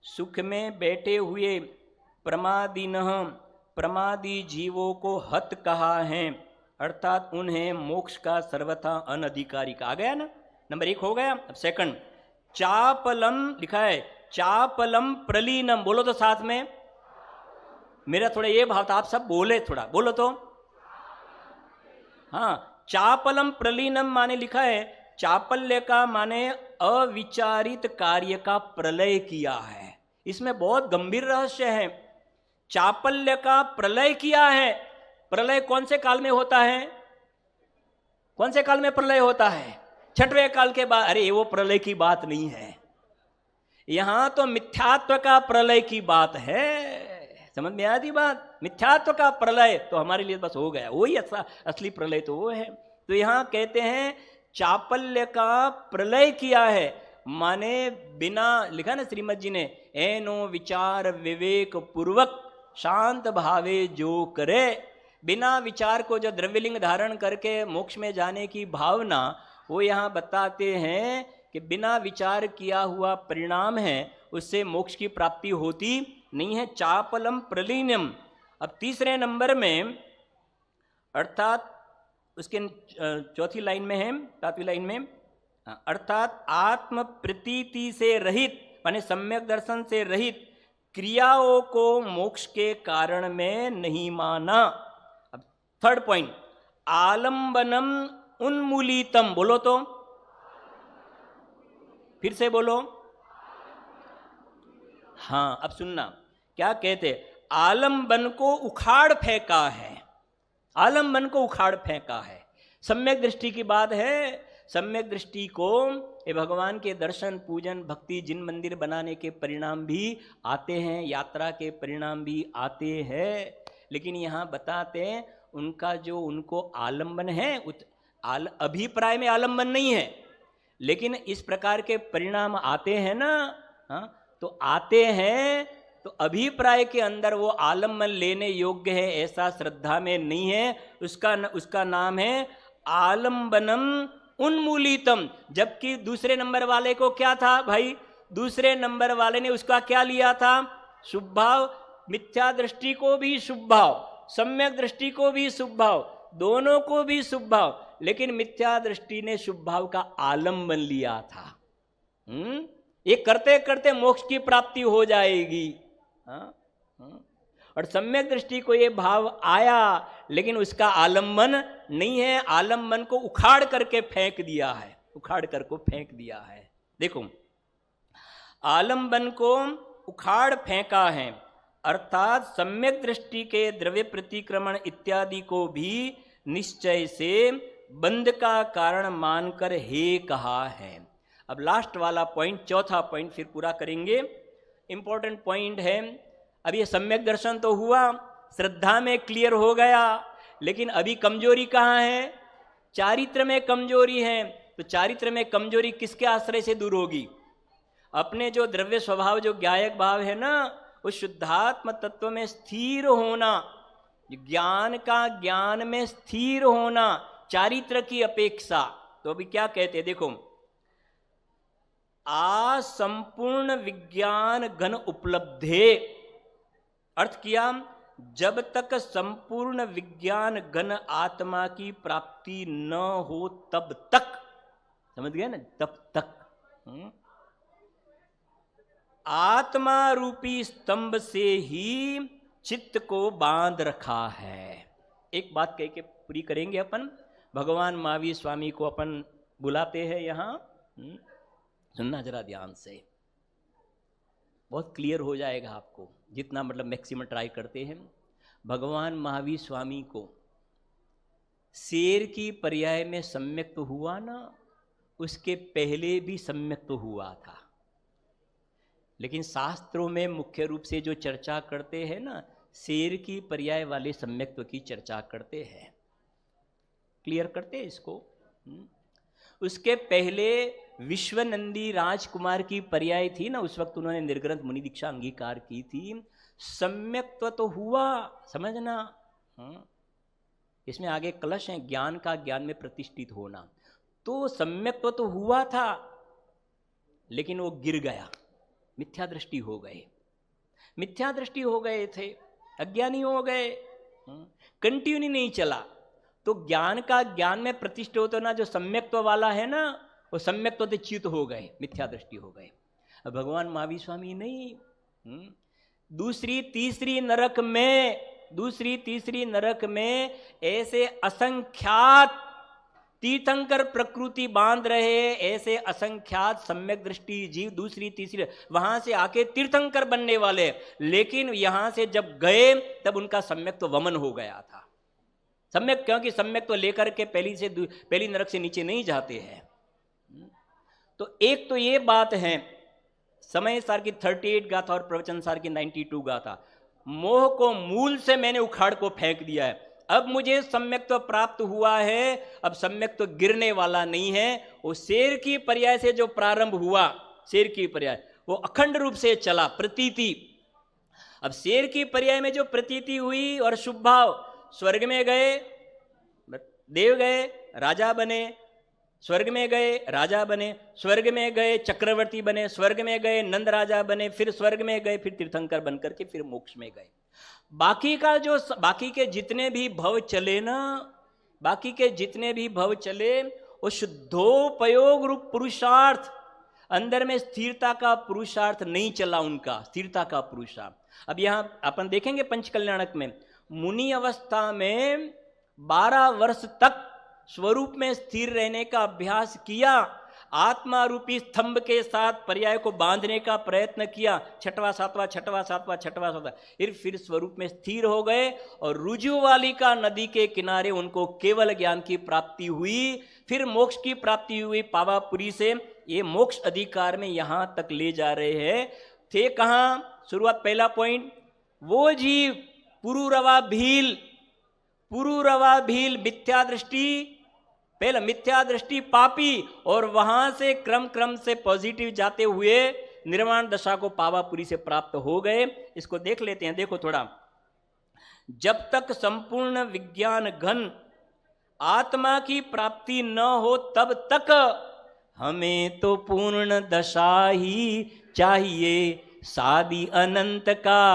सुख में बैठे हुए प्रमादीनः, प्रमादी जीवों को हत कहा है, अर्थात उन्हें मोक्ष का सर्वथा अनधिकारी कहा गया ना। नंबर 1 हो गया। अब सेकंड, चापलम लिखा है, चापलम प्रलीनम, बोलो तो साथ में, मेरा थोड़ा ये भाव था, आप सब बोले, थोड़ा बोलो तो। हाँ, चापलम प्रलीनम माने लिखा है, चापल्य का माने अविचारित कार्य का प्रलय किया है। इसमें बहुत गंभीर रहस्य है। चापल्य का प्रलय किया है। प्रलय कौन से काल में होता है? कौन से काल में प्रलय होता है? छठवें काल के बाद, अरे वो प्रलय की बात नहीं है, यहां तो मिथ्यात्व का प्रलय की बात है। समझ में आती बात? मिथ्यात्व का प्रलय तो हमारे लिए बस हो गया, वही असली प्रलय तो वो है। तो यहां कहते हैं चापल्य का प्रलय किया है, माने बिना, लिखा ना श्रीमद जी ने, एनो विचार विवेक पूर्वक शांत भावे जो करे। बिना विचार को जो द्रव्यलिंग धारण करके मोक्ष में जाने की भावना, वो यहां बताते हैं कि बिना विचार किया हुआ परिणाम है, उससे मोक्ष की प्राप्ति होती नहीं है। चापलम प्रलीनम। अब तीसरे नंबर में, अर्थात उसके चौथी लाइन में है, सातवीं लाइन में, अर्थात आत्म प्रतीति से रहित, माने सम्यक दर्शन से रहित क्रियाओं को मोक्ष के कारण में नहीं माना। अब थर्ड पॉइंट, आलंबनम उन्मूलितम। बोलो तो, फिर से बोलो। हाँ, अब सुनना क्या कहते, आलंबन को उखाड़ फेंका है, आलंबन को उखाड़ फेंका है। सम्यक दृष्टि की बात है। सम्यक दृष्टि को ये भगवान के दर्शन, पूजन, भक्ति, जिन मंदिर बनाने के परिणाम भी आते हैं, यात्रा के परिणाम भी आते हैं, लेकिन यहाँ बताते हैं उनका जो उनको आलंबन है, अभिप्राय में आलंबन नहीं है, लेकिन इस प्रकार के परिणाम आते हैं ना, तो आते हैं, तो अभिप्राय के अंदर वो आलंबन लेने योग्य है ऐसा श्रद्धा में नहीं है। उसका नाम है आलंबनम उन्मूलितम। जबकि दूसरे नंबर वाले को क्या था भाई, दूसरे नंबर वाले ने उसका क्या लिया था, शुभ भाव। मिथ्या दृष्टि को भी शुभ भाव, सम्यक दृष्टि को भी शुभ भाव, दोनों को भी शुभ भाव, लेकिन मिथ्या दृष्टि ने शुभ भाव का आलंबन लिया था। ये करते करते मोक्ष की प्राप्ति हो जाएगी। और सम्यक दृष्टि को ये भाव आया, लेकिन उसका आलंबन नहीं है, आलंबन को उखाड़ करके फेंक दिया है, उखाड़ कर को फेंक दिया है। देखो, आलंबन को उखाड़ फेंका है, अर्थात सम्यक दृष्टि के द्रव्य प्रतिक्रमण इत्यादि को भी निश्चय से बंध का कारण मानकर हे कहा है। अब लास्ट वाला पॉइंट, चौथा पॉइंट फिर पूरा करेंगे, इंपॉर्टेंट पॉइंट है। अब ये सम्यक दर्शन तो हुआ, श्रद्धा में क्लियर हो गया, लेकिन अभी कमजोरी कहाँ है, चारित्र में कमजोरी है। तो चारित्र में कमजोरी किसके आश्रय से दूर होगी, अपने जो द्रव्य स्वभाव, जो ज्ञायक भाव है ना, उस शुद्धात्म तत्व में स्थिर होना, ज्ञान का ज्ञान में स्थिर होना, चारित्र की अपेक्षा। तो अभी क्या कहते हैं, देखो, आ संपूर्ण विज्ञान घन उपलब्धे, अर्थ किया जब तक संपूर्ण विज्ञान घन आत्मा की प्राप्ति न हो तब तक, समझ गए ना, तब तक आत्मा रूपी स्तंभ से ही चित्त को बांध रखा है। एक बात कह के पूरी करेंगे अपन। भगवान महावीर स्वामी को अपन बुलाते हैं यहां, सुनना जरा ध्यान से, बहुत क्लियर हो जाएगा आपको, जितना मतलब मैक्सिमम ट्राई करते हैं। भगवान महावीर स्वामी को शेर की पर्याय में सम्यक तो हुआ ना, उसके पहले भी सम्यक तो हुआ था, लेकिन शास्त्रों में मुख्य रूप से जो चर्चा करते हैं ना, शेर की पर्याय वाले सम्यक्त्व की चर्चा करते हैं, क्लियर करते हैं इसको। उसके पहले विश्वनंदी राजकुमार की पर्याय थी ना, उस वक्त उन्होंने निर्ग्रंथ मुनि दीक्षा अंगीकार की थी, सम्यक्त्व तो हुआ, समझना। इसमें आगे कलश है, ज्ञान का ज्ञान में प्रतिष्ठित होना, तो सम्यक्त्व तो हुआ था, लेकिन वो गिर गया, मिथ्या दृष्टि हो गए, मिथ्या दृष्टि हो गए थे, अज्ञानी हो गए, कंटिन्यू नहीं चला। तो ज्ञान का ज्ञान में प्रतिष्ठित होता ना, जो सम्यक्त्व वाला है ना, वो सम्यक्त्व से च्युत हो गए, मिथ्या दृष्टि हो गए। अब भगवान महावीर स्वामी नहीं, दूसरी तीसरी नरक में ऐसे असंख्यात तीर्थंकर प्रकृति बांध रहे, ऐसे असंख्यात सम्यक दृष्टि जीव दूसरी तीसरी वहां से आके तीर्थंकर बनने वाले, लेकिन यहां से जब गए तब उनका सम्यक तो वमन हो गया था। सम्यक, क्योंकि सम्यक तो लेकर के पहली नरक से नीचे नहीं जाते हैं, तो एक तो ये बात है, समय सार की 38 गाथा और प्रवचन सार की 92 गाथा, मोह को मूल से मैंने उखाड़ को फेंक दिया है। अब मुझे सम्यक्त्व प्राप्त हुआ है, अब सम्यक्त्व गिरने वाला नहीं है। वो शेर की पर्याय से जो प्रारंभ हुआ, शेर की पर्याय वो अखंड रूप से चला, प्रतीति। अब शेर की पर्याय में जो प्रतीति हुई और शुभ भाव, स्वर्ग में गए देव गए राजा बने, स्वर्ग में गए राजा बने, स्वर्ग में गए चक्रवर्ती बने, स्वर्ग में गए नंद राजा बने, फिर स्वर्ग में गए, फिर तीर्थंकर बनकर के फिर मोक्ष में गए। बाकी के जितने भी भव चले ना, बाकी के जितने भी भव चले, वो शुद्धोपयोग रूप पुरुषार्थ, अंदर में स्थिरता का पुरुषार्थ नहीं चला उनका, स्थिरता का पुरुषार्थ। अब यहां अपन देखेंगे पंचकल्याणक में, मुनि अवस्था में 12 वर्ष तक स्वरूप में स्थिर रहने का अभ्यास किया, आत्मा रूपी स्तंभ के साथ पर्याय को बांधने का प्रयत्न किया, छठवां सातवां छठवां सातवां छठवां सातवां, फिर स्वरूप में स्थिर हो गए और रुजुवालिका नदी के किनारे उनको केवल ज्ञान की प्राप्ति हुई, फिर मोक्ष की प्राप्ति हुई पावापुरी से। ये मोक्ष अधिकार में यहां तक ले जा रहे हैं। थे कहां शुरुआत, पहला पॉइंट, वो जीव पुरुरवा भील मिथ्या दृष्टि, पहला मिथ्या दृष्टि पापी, और वहां से क्रम से पॉजिटिव जाते हुए निर्वाण दशा को पावापुरी से प्राप्त हो गए। इसको देख लेते हैं, देखो थोड़ा। जब तक संपूर्ण विज्ञान घन आत्मा की प्राप्ति न हो तब तक हमें तो पूर्ण दशा ही चाहिए, शादी अनंत का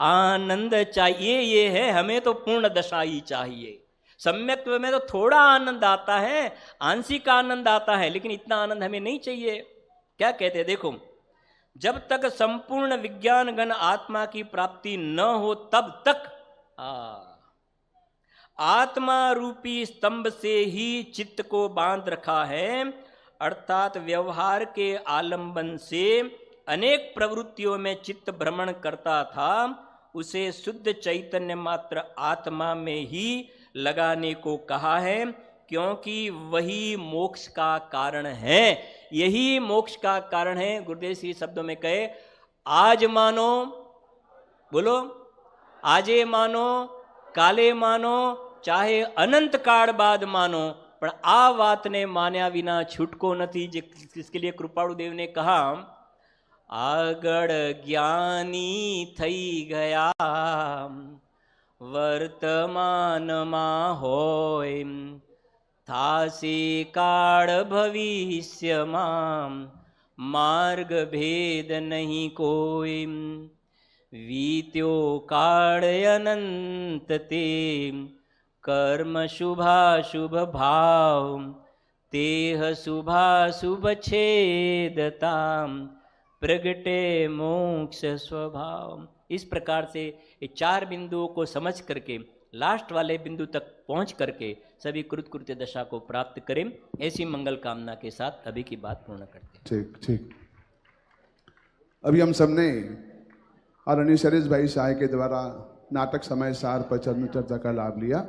आनंद चाहिए। ये है, हमें तो पूर्ण दशा ही चाहिए। सम्यक्त्व में तो थोड़ा आनंद आता है, आंशिक आनंद आता है, लेकिन इतना आनंद हमें नहीं चाहिए। क्या कहते हैं, देखो, जब तक संपूर्ण विज्ञान गण आत्मा की प्राप्ति न हो तब तक आत्मा रूपी स्तंभ से ही चित्त को बांध रखा है, अर्थात व्यवहार के आलंबन से अनेक प्रवृत्तियों में चित्त भ्रमण करता था, उसे शुद्ध चैतन्य मात्र आत्मा में ही लगाने को कहा है, क्योंकि वही मोक्ष का कारण है। यही मोक्ष का कारण है। गुरुदेव श्री शब्दों में कहे, आज मानो, बोलो, आजे मानो, काले मानो, चाहे अनंत काल बाद मानो, पर आ बात ने मान्या विना छूटको नहीं। जिसके लिए कृपाणु देव ने कहा, આગળ જ્ઞાની થઈ ગયા વર્તમાનમાં હોય, થાશે કાળ ભવિષ્યમાં માર્ગ ભેદ નહીં કોઈ, વીત્યો કાળ અનંત તે કર્મ શુભાશુભ ભાવ, તેહ શુભાશુभ છેદતા प्रगटे मोक्ष स्वभाव। इस प्रकार से ये 4 बिंदुओं को समझ करके लास्ट वाले बिंदु तक पहुंच करके सभी कृतकृत्य दशा को प्राप्त करें, ऐसी मंगल कामना के साथ अभी की बात पूर्ण करते हैं। ठीक ठीक। अभी हम सबने आदरणीय शरेश भाई साय के द्वारा नाटक समय सार पर चर्चा का लाभ लिया।